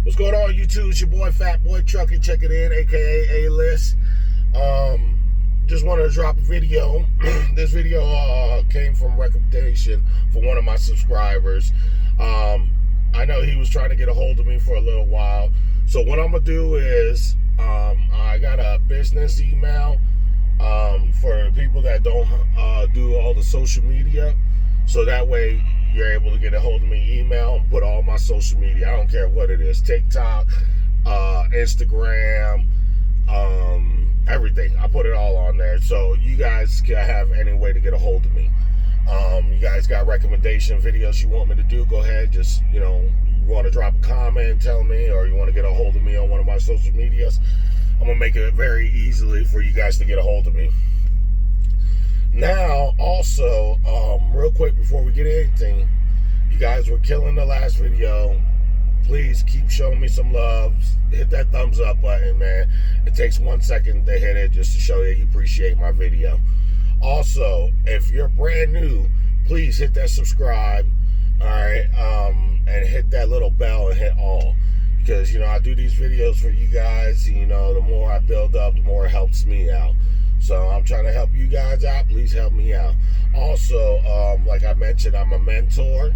What's going on, YouTube? It's your boy Fat Boy Trucking checking in, aka A-List. Just wanted to drop a video. This video came from recommendation for one of my subscribers. I know he was trying to get a hold of me for a little while. So what I'm gonna do is I got a business email for people that don't do all the social media. So that way you're able to get a hold of me, email, and put all my social media. I don't care what it is. TikTok, Instagram, everything. I put it all on there. So you guys can have any way to get a hold of me. You guys got recommendation videos you want me to do, go ahead. Just, you want to drop a comment, tell me, or you want to get a hold of me on one of my social medias. I'm going to make it very easily for you guys to get a hold of me. Now, also, real quick before we get anything, you guys were killing the last video. Please keep showing me some love. Hit that thumbs up button, man. It takes 1 second to hit it just to show that you appreciate my video. Also, if you're brand new, please hit that subscribe, all right, and hit that little bell and hit all. Because, I do these videos for you guys. The more I build up, the more it helps me out. So I'm trying to help you guys out. Please help me out. Also, like I mentioned, I'm a mentor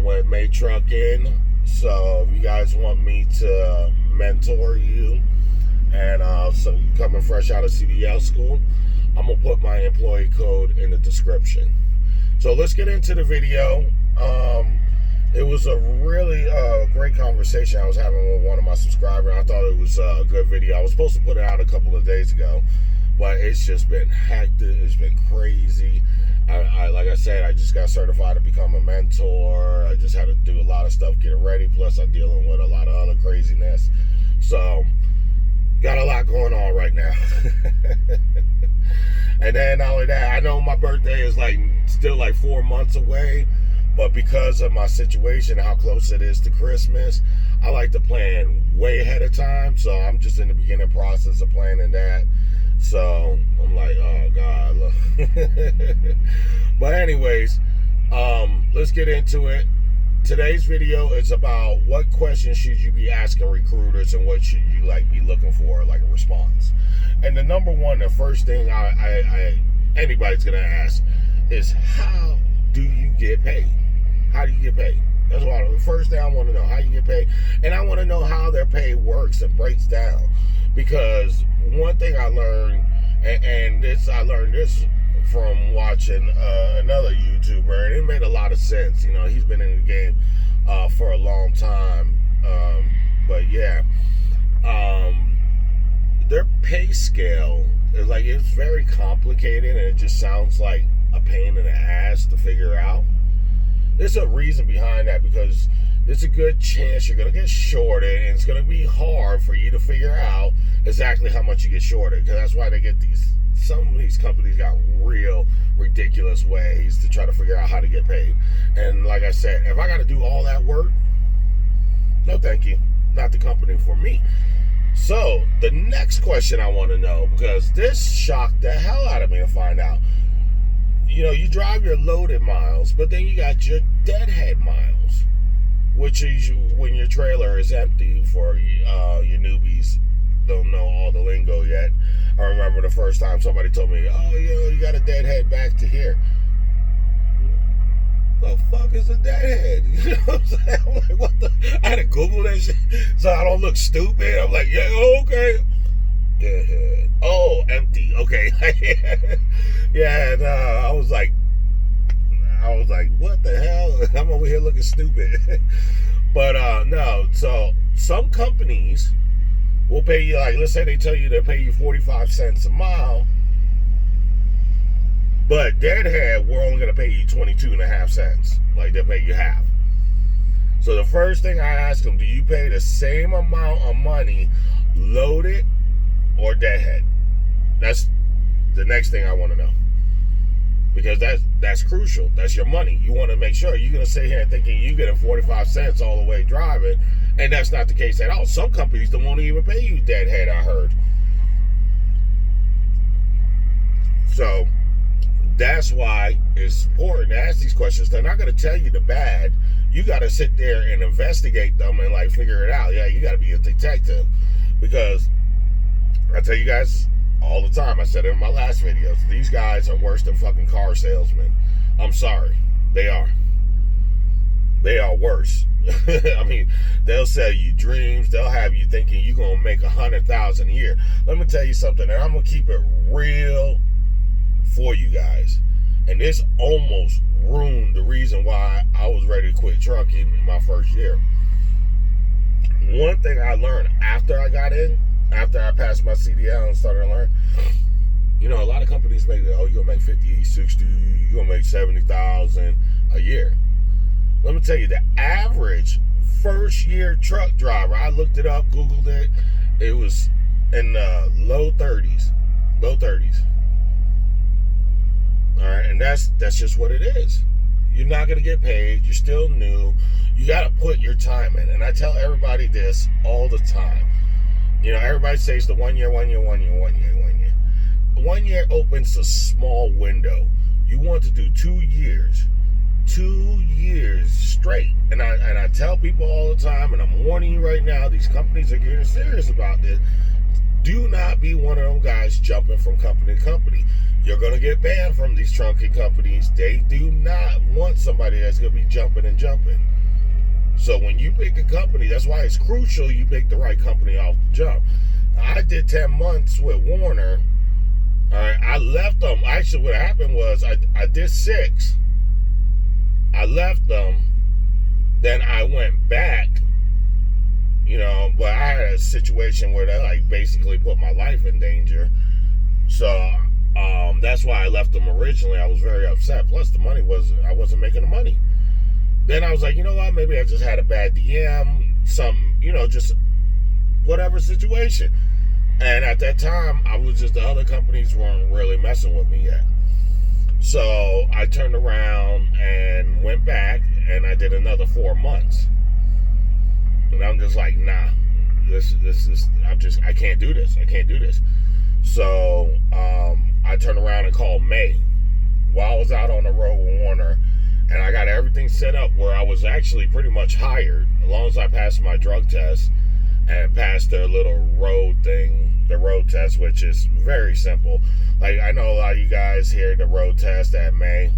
with May Trucking. So if you guys want me to mentor you, and so you're coming fresh out of CDL school, I'm going to put my employee code in the description. So let's get into the video. It was a really great conversation I was having with one of my subscribers. I thought it was a good video. I was supposed to put it out a couple of days ago, but it's just been hectic. It's been crazy. Like I said, I just got certified to become a mentor. I just had to do a lot of stuff getting ready. Plus, I'm dealing with a lot of other craziness. So, got a lot going on right now. And then not only that, I know my birthday is still 4 months away. But because of my situation, how close it is to Christmas, I like to plan way ahead of time. So I'm just in the beginning process of planning that. So I'm like, oh God. But anyways, let's get into it. Today's video is about what questions should you be asking recruiters and what should you be looking for, like a response. And the number one, the first thing anybody's gonna ask is, how do you get paid? How do you get paid? That's the first thing I want to know. How you get paid, and I want to know how their pay works and breaks down. Because one thing I learned, I learned this from watching another YouTuber, and it made a lot of sense. He's been in the game for a long time, but yeah, their pay scale is it's very complicated, and it just sounds like a pain in the ass to figure out. There's a reason behind that, because there's a good chance you're going to get shorted, and it's going to be hard for you to figure out exactly how much you get shorted, because that's why they get some of these companies got real ridiculous ways to try to figure out how to get paid. And like I said, if I got to do all that work, no thank you, not the company for me. So the next question I want to know, because this shocked the hell out of me to find out. You drive your loaded miles, but then you got your deadhead miles, which is when your trailer is empty. For your newbies don't know all the lingo yet. I remember the first time somebody told me, oh, you got a deadhead back to here. The fuck is a deadhead? You know what I'm saying? I'm like, what the? I had to Google that shit so I don't look stupid. I'm like, yeah, okay. Deadhead. Oh, empty. Okay. Yeah, and I was like, what the hell? I'm over here looking stupid. But no. So some companies will pay you, let's say they tell you they'll pay you 45 cents a mile, but deadhead, we're only going to pay you 22.5 cents. They'll pay you half. So the first thing I ask them, do you pay the same amount of money loaded or deadhead? That's the next thing I want to know, because that's crucial. That's your money. You want to make sure. You're going to sit here thinking you getting 45 cents all the way driving, and that's not the case at all. Some companies don't want to even pay you deadhead, I heard. So that's why it's important to ask these questions. They're not going to tell you the bad. you got to sit there and investigate them and like figure it out. Yeah, you got to be a detective, because I tell you guys all the time, I said it in my last videos, these guys are worse than fucking car salesmen. I'm sorry, they are. They are worse. I mean, they'll sell you dreams. They'll have you thinking you're gonna make $100,000 a year. Let me tell you something, and I'm gonna keep it real for you guys. And this almost ruined the reason why I was ready to quit trucking in my first year. One thing I learned after I got in, after I passed my CDL and started to learn, you know, a lot of companies make, oh, you're gonna make 50, 60, you're gonna make 70,000 a year. Let me tell you, the average first year truck driver, I looked it up, Googled it, it was in the low 30s. All right, and that's just what it is. You're not gonna get paid. You're still new. You gotta put your time in. And I tell everybody this all the time. You know, everybody says the 1 year. 1 year opens a small window. You want to do 2 years. 2 years straight. And I tell people all the time, and I'm warning you right now, these companies are getting serious about this. Do not be one of them guys jumping from company to company. You're going to get banned from these trunking companies. They do not want somebody that's going to be jumping and jumping. So when you pick a company, that's why it's crucial you pick the right company off the jump. I did 10 months with Warner. All right, I left them. Actually, what happened was I did 6. I left them. Then I went back. You know, but I had a situation where they like basically put my life in danger. So that's why I left them originally. I was very upset. Plus the money I wasn't making the money. Then I was like, you know what, maybe I just had a bad DM, some, you know, just whatever situation. And at that time, the other companies weren't really messing with me yet. So I turned around and went back and I did another 4 months. And I'm just like, nah, this is, I can't do this. So I turned around and called May while I was out on the road with Warner, and I got everything set up where I was actually pretty much hired, as long as I passed my drug test and passed their little road thing, the road test, which is very simple. Like, I know a lot of you guys hear the road test at May.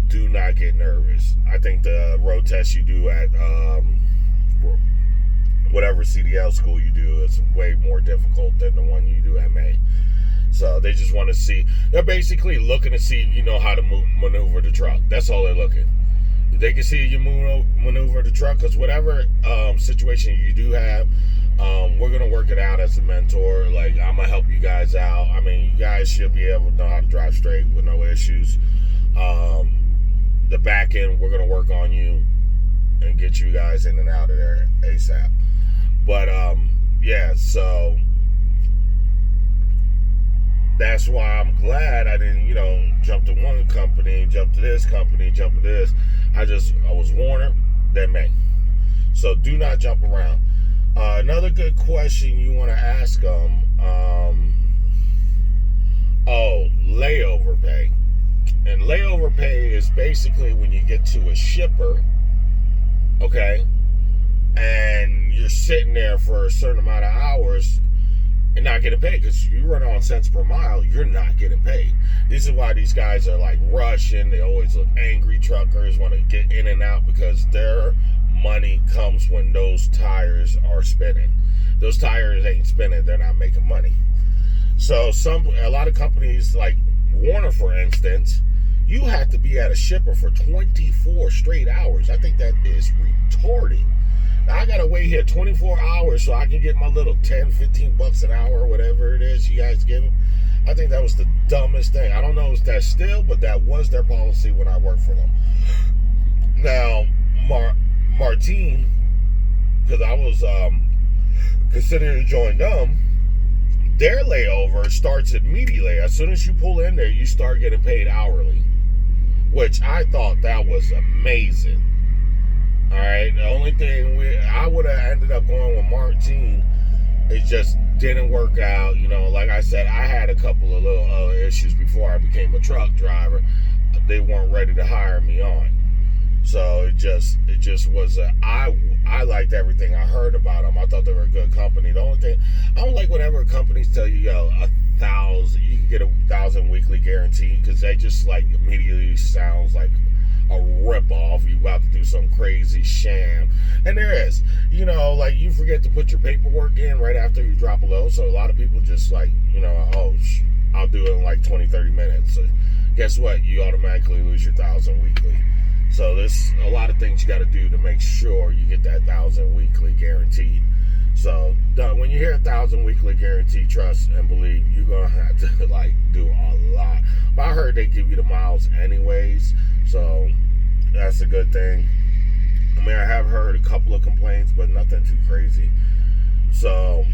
Do not get nervous. I think the road test you do at whatever CDL school you do is way more difficult than the one you do at May. So they just want to see, they're basically looking to see if you know how to maneuver the truck. That's all they're looking. They can see you maneuver the truck, because whatever situation you do have, we're going to work it out as a mentor. Like, I'm going to help you guys out. I mean, you guys should be able to know how to drive straight with no issues. The back end, we're going to work on you and get you guys in and out of there ASAP. But, yeah, so that's why I'm glad I didn't, you know, jump to one company, jump to this company, jump to this. I was Warner, then May. So do not jump around. Another good question you want to ask them, layover pay. And layover pay is basically when you get to a shipper, okay, and you're sitting there for a certain amount of hours and not getting paid, because you run on cents per mile, you're not getting paid. This is why these guys are like rushing. They always look angry. Truckers want to get in and out because their money comes when those tires are spinning. Those tires ain't spinning, they're not making money. So a lot of companies like Warner, for instance, you have to be at a shipper for 24 straight hours. I think that is retarded. Now, I gotta wait here 24 hours so I can get my little 10, 15 bucks an hour or whatever it is you guys give them. I think that was the dumbest thing. I don't know if that's still, but that was their policy when I worked for them. Now, Martine, because I was considering to join them, their layover starts immediately. As soon as you pull in there, you start getting paid hourly, which I thought that was amazing. All right, the only thing I would have ended up going with Martine, it just didn't work out. You know, like I said, I had a couple of little other issues before I became a truck driver. They weren't ready to hire me on. So it just was I liked everything I heard about them. I thought they were a good company. The only thing I don't like whenever companies tell you, yo, 1,000, you can get 1,000 weekly guarantee, because they just like immediately sounds like a rip off. You about to do some crazy sham, and there is, like you forget to put your paperwork in right after you drop a load. So a lot of people just like, I'll do it in like 20-30 minutes. So guess what? You automatically lose your 1,000 weekly. So there's a lot of things you got to do to make sure you get that 1,000 weekly guaranteed. So when you hear 1,000 weekly guarantee, trust and believe you're gonna have to like do a lot. But I heard they give you the miles anyways, so that's a good thing. I mean, I have heard a couple of complaints, but nothing too crazy. So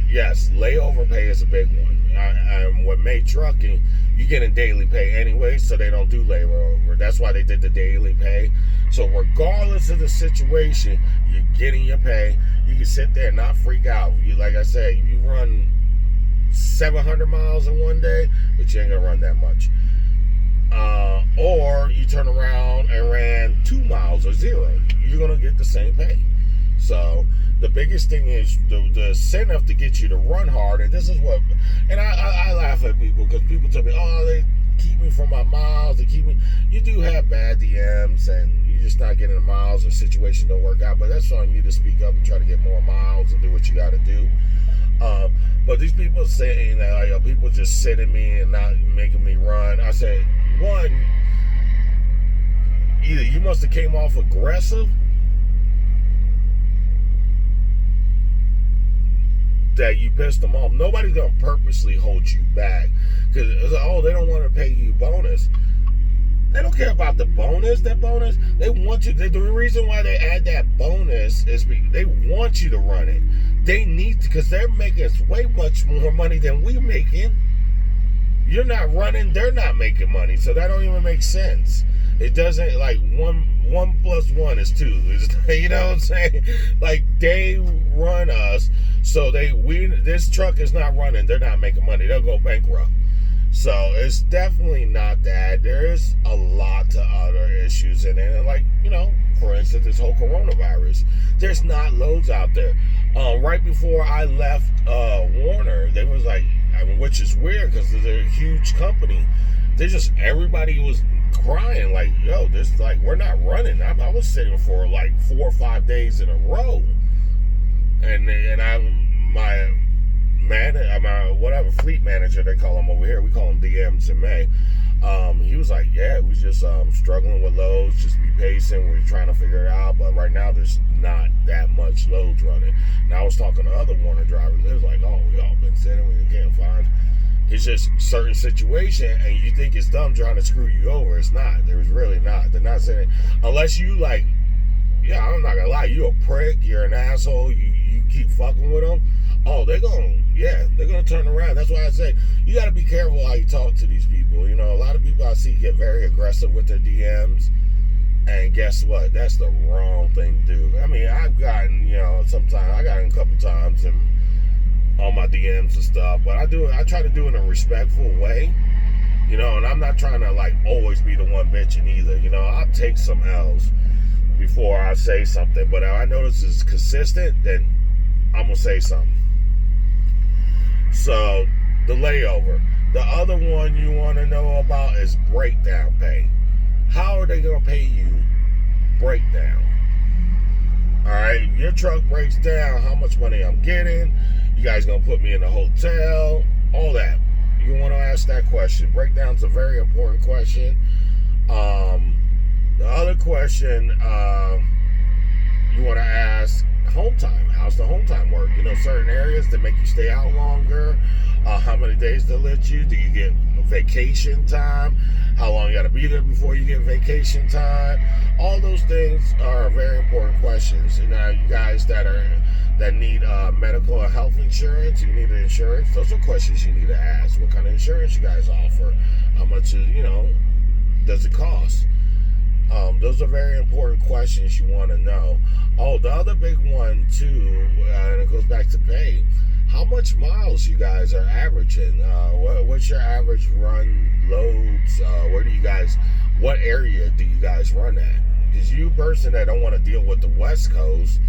yes, layover pay is a big one. And with May Trucking, you get in daily pay anyway, so they don't do layover. That's why they did the daily pay. So regardless of the situation, you're getting your pay. You can sit there and not freak out. Like I said, you run 700 miles in one day, but you ain't gonna run that much. Or you turn around and ran 2 miles or 0. You're gonna get the same pay. So the biggest thing is the incentive to get you to run hard. And this is what, and I laugh at people because people tell me, oh, they keep me from my miles. They keep me. You do have bad DMs and you're just not getting the miles, or situations don't work out. But that's on you to speak up and try to get more miles and do what you got to do. But these people saying that like, people just sitting me and not making me run. I say, one, either you must have came off aggressive, that you pissed them off. Nobody's gonna purposely hold you back because they don't want to pay you bonus. They don't care about the bonus. That bonus, they want you. The reason why they add that bonus is they want you to run it. They need to, because they're making way much more money than we're making. You're not running, they're not making money, so that don't even make sense. It doesn't, like, one plus one is 2. You know what I'm saying? Like, they run us, so this truck is not running, they're not making money, they'll go bankrupt. So it's definitely not that. There's a lot of other issues in it. And like, for instance, this whole coronavirus. There's not loads out there. Right before I left Warner, they was like, which is weird because they're a huge company. Everybody was crying like, yo, we're not running. I was sitting for like 4 or 5 days in a row. And my fleet manager, they call him over here, we call him DMs in May. He was like, yeah, we just struggling with loads, just be patient, we're trying to figure it out, but right now there's not that much loads running. And I was talking to other Warner drivers, they was like, oh, we all been sitting, we can't find. It's just certain situation, and you think it's them trying to screw you over. It's not. There's really not. They're not saying, unless you like, yeah, I'm not gonna lie, you a prick, you're an asshole, you keep fucking with them. Oh, they're gonna turn around. That's why I say you got to be careful how you talk to these people. A lot of people I see get very aggressive with their DMs, and guess what? That's the wrong thing to do. I mean, I've gotten, sometimes I got in a couple times and on my DMs and stuff, but I try to do it in a respectful way, and I'm not trying to like always be the one bitching either. I'll take some L's before I say something, but if I notice it's consistent, then I'm gonna say something. So the layover. The other one you want to know about is breakdown pay. How are they gonna pay you breakdown? All right, your truck breaks down, how much money I'm getting. You guys gonna put me in a hotel, all that. You want to ask that question. Breakdown's a very important question. The other question you want to ask, home time. How's the home time work? Certain areas that make you stay out longer. How many days they let you? Do you get vacation time? How long you got to be there before you get vacation time? All those things are very important questions. You guys that need medical and health insurance, you need an insurance. Those are questions you need to ask. What kind of insurance you guys offer? How much does it cost? Those are very important questions you want to know. Oh, the other big one too, and it goes back to pay. How much miles you guys are averaging? What's your average run loads? What area do you guys run at? because you a person that don't want to deal with the West Coast,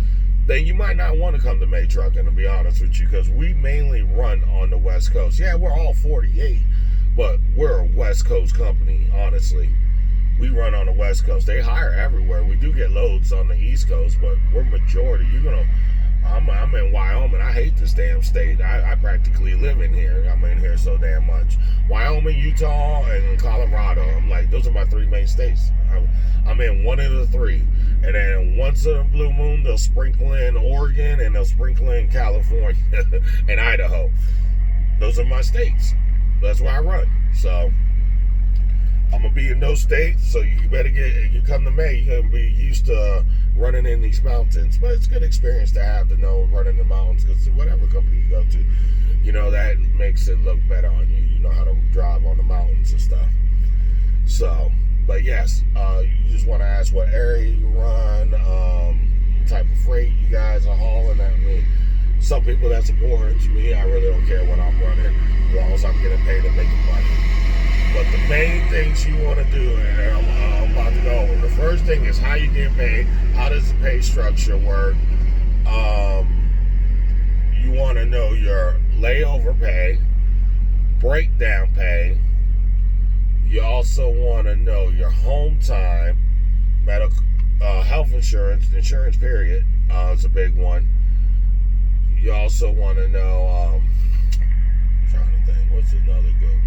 then you might not want to come to May Trucking, to be honest with you, because we mainly run on the West Coast. Yeah, we're all 48, but we're a West Coast company, honestly. We run on the West Coast. They hire everywhere. We do get loads on the East Coast, but we're majority. I'm in Wyoming. I hate this damn state. I practically live in here. I'm in here so damn much. Wyoming, Utah, and Colorado. I'm like, those are my three main states. I'm in one of the three. And then once in a blue moon, they'll sprinkle in Oregon and they'll sprinkle in California and Idaho. Those are my states. That's where I run. So I'm gonna be in those states, so you better you come to May, you're gonna be used to running in these mountains. But it's a good experience to have to know running the mountains, because whatever company you go to, you know, that makes it look better on you. You know how to drive on the mountains and stuff. So, but yes, you just want to ask what area you run, what type of freight you guys are hauling. I mean, some people that's important to me. I really don't care what I'm running, as long as I'm getting paid and making money. But the main things you want to do, and I'm about to go over. The first thing is how you get paid. How does the pay structure work? You want to know your layover pay, breakdown pay. You also want to know your home time, medical, health insurance period is a big one. You also want to know, I'm trying to think, what's another good one?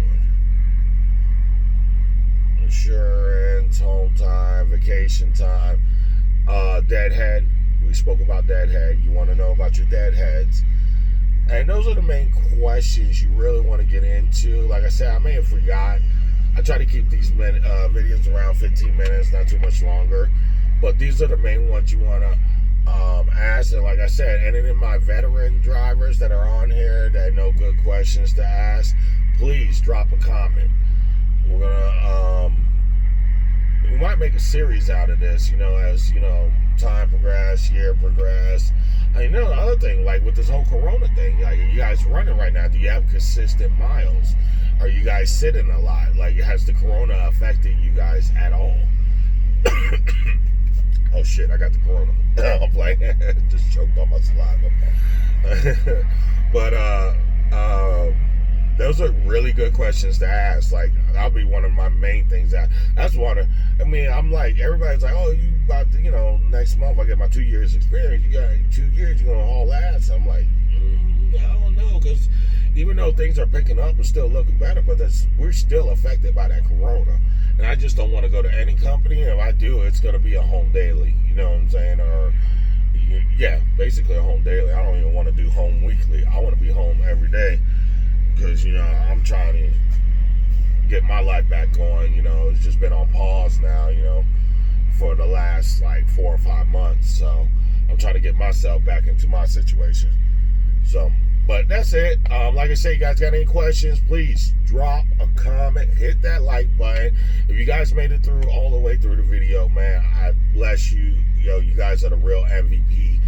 Insurance, home time, vacation time, deadhead. We spoke about deadhead. You want to know about your deadheads. And those are the main questions you really want to get into. Like I said, I may have forgot. I try to keep these videos around 15 minutes, not too much longer. But these are the main ones you want to ask. And like I said, and then my veteran drivers that are on here that know good questions to ask, please drop a comment. We're gonna we might make a series out of this, you know, as you know, time progress, year progress. I know the other thing, like with this whole Corona thing, like, are you guys running right now? Do you have consistent miles? Are you guys sitting a lot? Like, has the Corona affected you guys at all? Oh shit, I got the Corona. I'm playing. Just choked on my saliva. But those are really good questions to ask. Like, that'll be one of my main things. That's one of, I mean, I'm like, everybody's like, oh, you about to, you know, next month I get my 2 years experience. You got 2 years, you're going to haul ass. I'm like, I don't know, because even though things are picking up and still looking better, but we're still affected by that Corona. And I just don't want to go to any company. If I do, it's going to be a home daily. You know what I'm saying? Or, yeah, basically a home daily. I don't even want to do home weekly. I want to be home every day. Because, you know, I'm trying to get my life back going. You know, it's just been on pause now, you know, for the last, like, 4 or 5 months. So, I'm trying to get myself back into my situation. So, but that's it. Like I said, you guys got any questions, please drop a comment. Hit that like button. If you guys made it through all the way through the video, man, I bless you. Yo, you guys are the real MVP.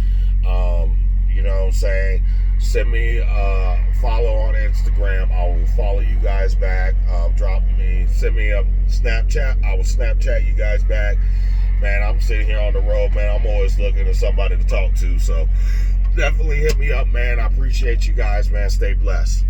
You know what I'm saying? Send me a follow on Instagram. I will follow you guys back. Send me a Snapchat. I will Snapchat you guys back. Man, I'm sitting here on the road, man. I'm always looking for somebody to talk to. So definitely hit me up, man. I appreciate you guys, man. Stay blessed.